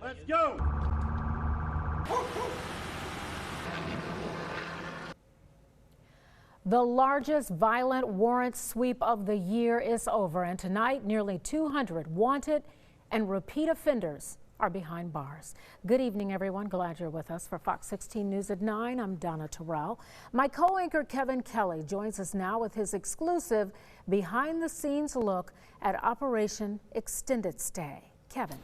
Let's go! The largest violent warrant sweep of the year is over, and tonight nearly 200 wanted and repeat offenders are behind bars. Good evening, everyone. Glad you're with us for Fox 16 News at 9. I'm Donna Terrell. My co-anchor Kevin Kelly joins us now with his exclusive behind-the-scenes look at Operation Extended Stay. Kevin.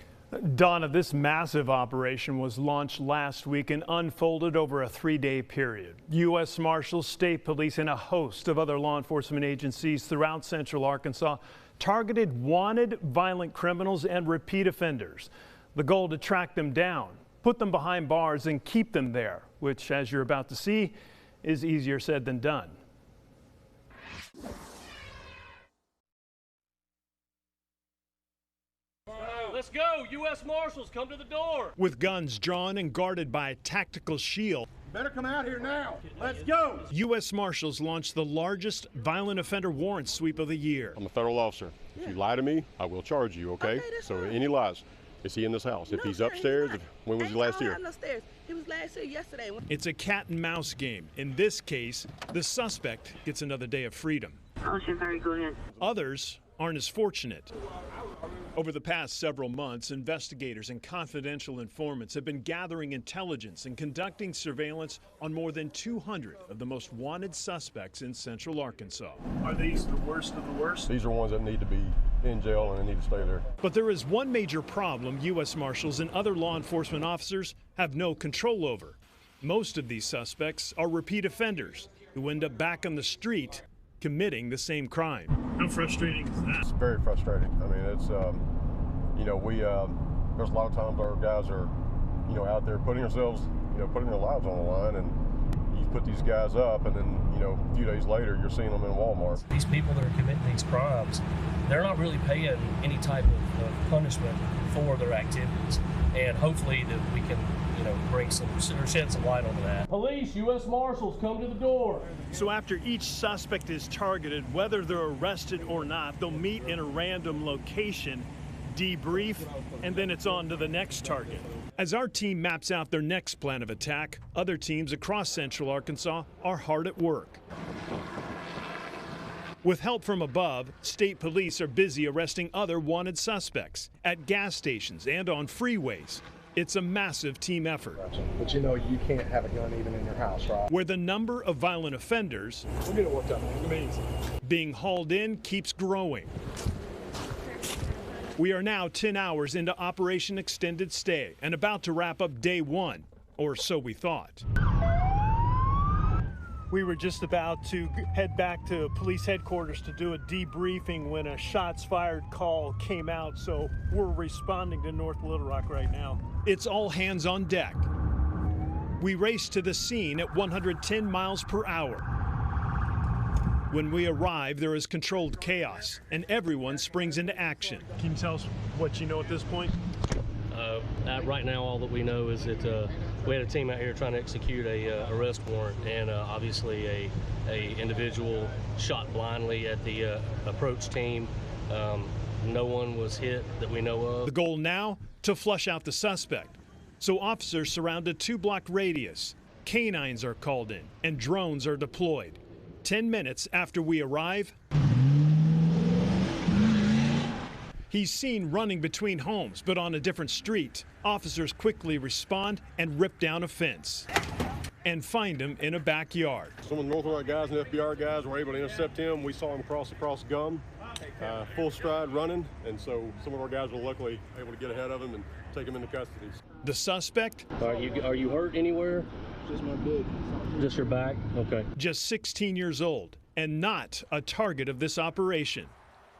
Donna, this massive operation was launched last week and unfolded over a 3-day period. U.S. Marshals, state police, and a host of other law enforcement agencies throughout central Arkansas targeted wanted violent criminals and repeat offenders. The goal to track them down, put them behind bars, and keep them there, which, as you're about to see, is easier said than done. Let's go! U.S. Marshals, come to the door! With guns drawn and guarded by a tactical shield. Better come out here now. Let's go! U.S. Marshals launched the largest violent offender warrant sweep of the year. I'm a federal officer. If you lie to me, I will charge you, okay? So fine. Any lies. Is he in this house? No, if he's sir, upstairs, he's when was he last here? Upstairs. He was last here yesterday. It's a cat and mouse game. In this case, the suspect gets another day of freedom. Oh, she's very good. Others aren't as fortunate. Over the past several months, investigators and confidential informants have been gathering intelligence and conducting surveillance on more than 200 of the most wanted suspects in central Arkansas. Are these the worst of the worst? These are ones that need to be in jail and they need to stay there. But there is one major problem U.S. Marshals and other law enforcement officers have no control over. Most of these suspects are repeat offenders who end up back on the street committing the same crime. How frustrating is that? It's very frustrating. I mean, it's, you know, there's a lot of times our guys are, you know, out there putting themselves, you know, putting their lives on the line, and you put these guys up, and then, you know, a few days later, you're seeing them in Walmart. These people that are committing these crimes, they're not really paying any type of punishment for their activities. And hopefully that we can, you know, bring some, or shed some light on that. Police, U.S. Marshals, come to the door. So after each suspect is targeted, whether they're arrested or not, they'll meet in a random location, debrief, and then it's on to the next target. As our team maps out their next plan of attack, other teams across central Arkansas are hard at work. With help from above, state police are busy arresting other wanted suspects at gas stations and on freeways. It's a massive team effort. But you know, you can't have a gun even in your house, right? Where the number of violent offenders We'll get it worked out, man. Amazing. being hauled in keeps growing. We are now 10 hours into Operation Extended Stay and about to wrap up day one, or so we thought. We were just about to head back to police headquarters to do a debriefing when a shots fired call came out, so we're responding to North Little Rock right now. It's all hands on deck. We race to the scene at 110 miles per hour. When we arrive, there is controlled chaos, and everyone springs into action. Can you tell us what you know at this point? Right now, all that we know is that we had a team out here trying to execute a arrest warrant, and obviously a individual shot blindly at the approach team. No one was hit that we know of. The goal now, to flush out the suspect. So officers surround a 2-block radius. Canines are called in, and drones are deployed. 10 minutes after we arrive, he's seen running between homes, but on a different street. Officers quickly respond and rip down a fence and find him in a backyard. Some of the North Little guys and FBR guys were able to intercept him. We saw him cross Gum, full stride running, and so some of our guys were luckily able to get ahead of him and take him into custody. The suspect? Are you hurt anywhere? Just my big. Just your back? Okay. Just 16 years old and not a target of this operation.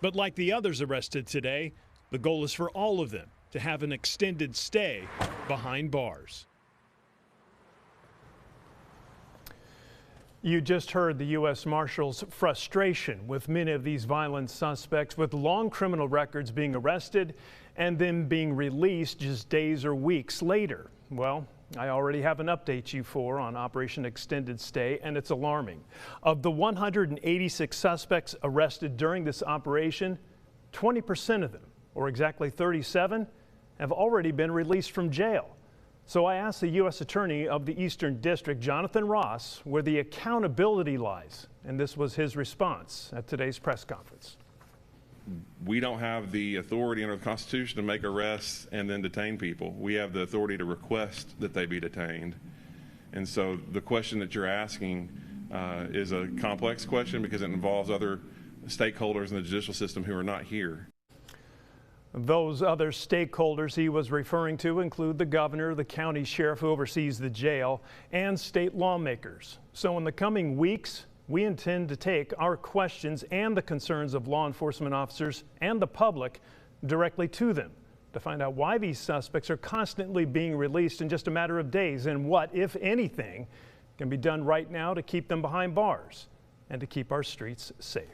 But like the others arrested today, the goal is for all of them to have an extended stay behind bars. You just heard the U.S. Marshals' frustration with many of these violent suspects with long criminal records being arrested and then being released just days or weeks later. Well, I already have an update you for on Operation Extended Stay, and it's alarming. Of the 186 suspects arrested during this operation, 20% of them, or exactly 37, have already been released from jail. So I asked the U.S. Attorney of the Eastern District, Jonathan Ross, where the accountability lies. And this was his response at today's press conference. We don't have the authority under the Constitution to make arrests and then detain people. We have the authority to request that they be detained. And so the question that you're asking is a complex question because it involves other stakeholders in the judicial system who are not here. Those other stakeholders he was referring to include the governor, the county sheriff who oversees the jail, and state lawmakers. So in the coming weeks, we intend to take our questions and the concerns of law enforcement officers and the public directly to them to find out why these suspects are constantly being released in just a matter of days and what, if anything, can be done right now to keep them behind bars and to keep our streets safe.